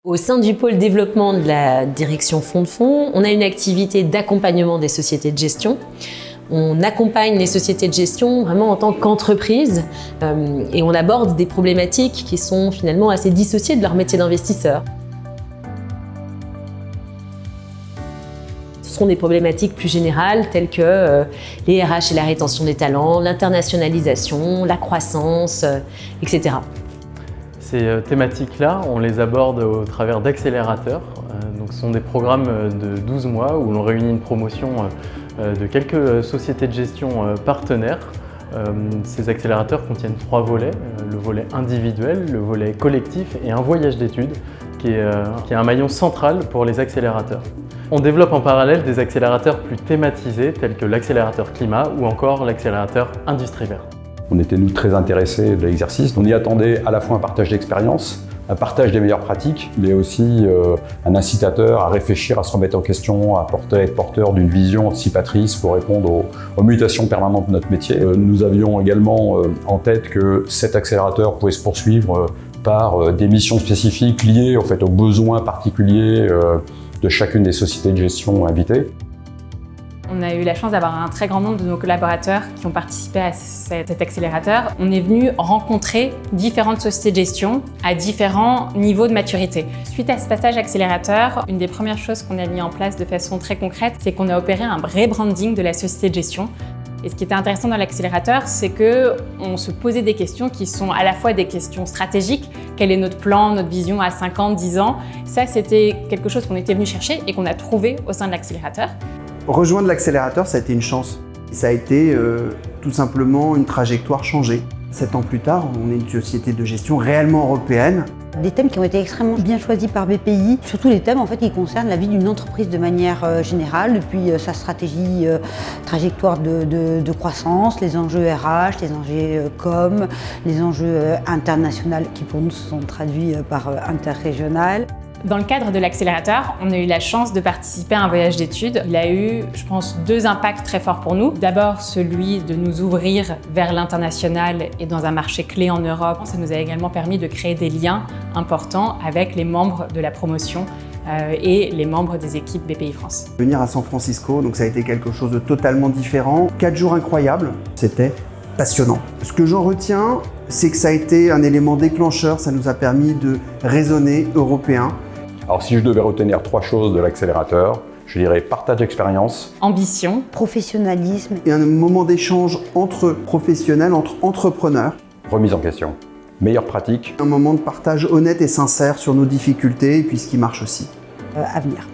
Au sein du pôle développement de la direction fonds de fonds, on a une activité d'accompagnement des sociétés de gestion. On accompagne les sociétés de gestion vraiment en tant qu'entreprise et on aborde des problématiques qui sont finalement assez dissociées de leur métier d'investisseur. Ce sont des problématiques plus générales telles que les RH et la rétention des talents, l'internationalisation, la croissance, etc. Ces thématiques-là, on les aborde au travers d'accélérateurs. Donc, ce sont des programmes de 12 mois où l'on réunit une promotion de quelques sociétés de gestion partenaires. Ces accélérateurs contiennent 3 volets, le volet individuel, le volet collectif et un voyage d'études qui est un maillon central pour les accélérateurs. On développe en parallèle des accélérateurs plus thématisés tels que l'accélérateur climat ou encore l'accélérateur industrie verte. On était, nous, très intéressés de l'exercice. On y attendait à la fois un partage d'expérience, un partage des meilleures pratiques, mais aussi un incitateur à réfléchir, à se remettre en question, à être porteur d'une vision anticipatrice pour répondre aux mutations permanentes de notre métier. Nous avions également en tête que cet accélérateur pouvait se poursuivre par des missions spécifiques liées en fait, aux besoins particuliers de chacune des sociétés de gestion invitées. On a eu la chance d'avoir un très grand nombre de nos collaborateurs qui ont participé à cet accélérateur. On est venu rencontrer différentes sociétés de gestion à différents niveaux de maturité. Suite à ce passage accélérateur, une des premières choses qu'on a mis en place de façon très concrète, c'est qu'on a opéré un rebranding de la société de gestion. Et ce qui était intéressant dans l'accélérateur, c'est qu'on se posait des questions qui sont à la fois des questions stratégiques. Quel est notre plan, notre vision à 5 ans, 10 ans? Ça, c'était quelque chose qu'on était venu chercher et qu'on a trouvé au sein de l'accélérateur. Rejoindre l'accélérateur, ça a été une chance. Ça a été tout simplement une trajectoire changée. 7 ans plus tard, on est une société de gestion réellement européenne. Des thèmes qui ont été extrêmement bien choisis par BPI, surtout les thèmes en fait, qui concernent la vie d'une entreprise de manière générale, depuis sa stratégie, trajectoire de croissance, les enjeux RH, les enjeux com, les enjeux internationaux qui pour nous se sont traduits par interrégional. Dans le cadre de l'accélérateur, on a eu la chance de participer à un voyage d'études. Il a eu, je pense, 2 impacts très forts pour nous. D'abord, celui de nous ouvrir vers l'international et dans un marché clé en Europe. Ça nous a également permis de créer des liens importants avec les membres de la promotion et les membres des équipes BPI France. Venir à San Francisco, donc ça a été quelque chose de totalement différent. 4 jours incroyables, c'était passionnant. Ce que j'en retiens, c'est que ça a été un élément déclencheur, ça nous a permis de raisonner européen. Alors si je devais retenir 3 choses de l'accélérateur, je dirais partage d'expérience, ambition, professionnalisme et un moment d'échange entre professionnels, entre entrepreneurs. remise en question, meilleure pratique. Un moment de partage honnête et sincère sur nos difficultés et puis ce qui marche aussi. à venir.